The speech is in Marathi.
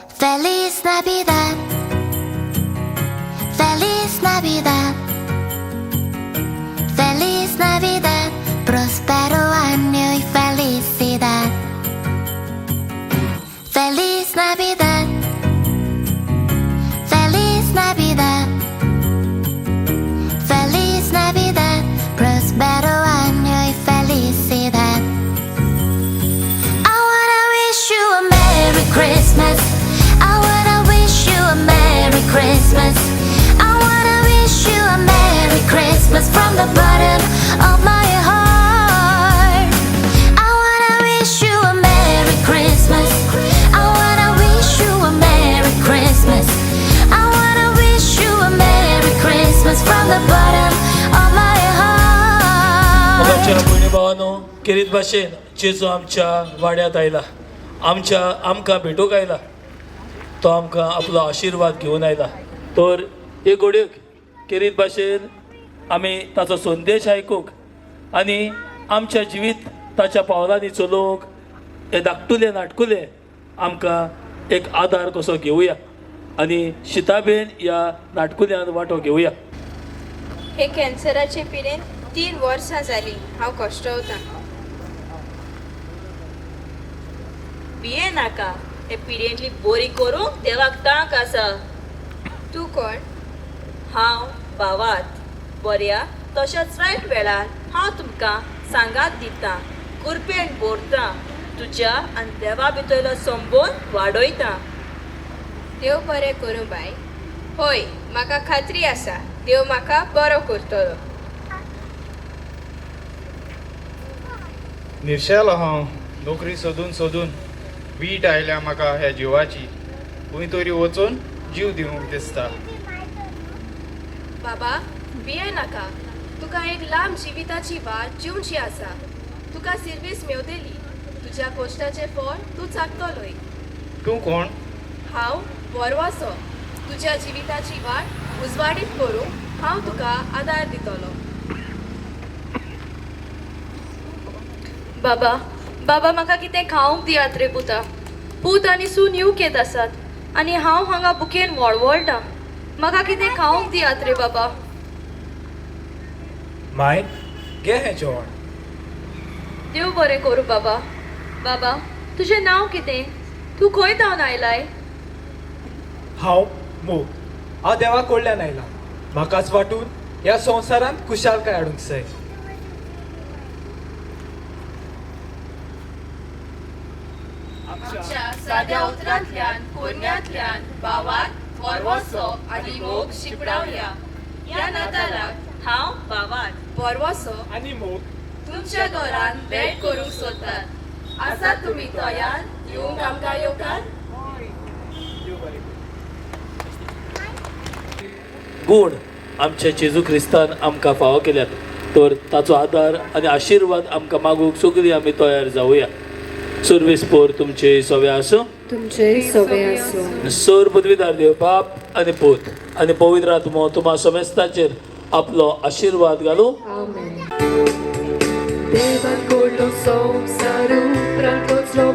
Feliz Navidad, Feliz Navidad, Feliz Navidad, próspero año y felicidad. Feliz Navidad, Feliz Navidad, Feliz Navidad, próspero año y felicidad. I wanna wish you a Merry Christmas. I wanna wish you a Merry Christmas. I wanna wish you a Merry Christmas from the bottom of my heart. I wanna wish you a Merry Christmas. I wanna wish you a Merry Christmas. I wanna wish you a Merry Christmas from the bottom of my heart. आमच्या भयणी भावांनो, किरीत भाशेन जेजू आमच्या वाड्यात आयला, आमकां भेटूंक आयला. तो आमकां आपलो आशिर्वाद घेवन आयला. तर हे घडयेक किरीत भाशेन आमी ताचो संदेश आयकूंक आनी आमच्या जिवीत ताच्या पावलांनी चलोवंक हे धाकटुले नाटकुले आमकां एक आदार कसो घेवया आनी शिताबेन ह्या नाटकुल्यांत वांटो घेवया. हे कॅन्सराचे पिडेन 3 वर्सां जालीं हांव कश्टवतां. भिये नाका, हे पिड्येंतली बरी करूंक देवाक तांक आसा. तूं कोण? हांव भावात बऱ्या तशेंच रायट वेळार हांव तुमकां सांगात दितां, कुरपेन भरतां, तुज्या आनी देवा भितरलो संबंद वाडयतां. देव बरें करूं बाय. होय, म्हाका खात्री आसा देव म्हाका बरो करतलो. निर्शेलो हांव नोकरी सोदून सोदून वीट आयल्या म्हाका ह्या जिवाची. खंय तरी वचून जीव दिवंक दिसता. बाबा, भिये नाका. तुका एक लांब जिविताची वाट जिवची आसा. तुका सर्वीस मेवतली. तुज्या कश्टाचें फळ तूं चाखतलोय. तूं कोण? हांव वरवासो. तुज्या जिविताची वाट उजवाडीत करूंक हांव तुका आदार दितलो. बाबा, बाबा म्हाका कितें खावंक दियात रे पुता. पूत आनी सून येवक येत आसात आनी हांव हांगा बुकेन वळवळटां. म्हाका कितें खावंक दियात रे बाबा. माय, घे हें जेवण. देव बरें करूं बाबा. बाबा, तुजें नांव कितें? तूं खंय जावन आयलाय? हांव मोग. हांव देवा कडल्यान आयलां. म्हाकाच वाटून ह्या संवसारांत खुशालकाय हाडूंक जाय. आमच्या साद्या उतरांतल्यान कोन्यांतल्यान भावात वरवसो आनी मोग शिपडावया. या नातालाक हांव भावात वरवसो आनी मोग तुमच्या घरान भेट करूंक सोदतात. आसात तुमी तयार येवंक आमकां येवकार? गूण आमच्या जेजू क्रिस्तान आमकां फावो केल्यात. तर ताचो आदार आनी आशिर्वाद आमकां मागूंक सगळीं आमी तयार जावया. सर्वेस्पोर तुमचे सवे आसूं. तुमचे सवे आसूं. सर पदवीदार देव बाप आनी पूत आनी पवित्र आत्मो तुम्हा समेस्ताचेर आपलो आशिर्वाद घालूं. आमेन. देवान कोडलो संवसारू प्राण पोचलो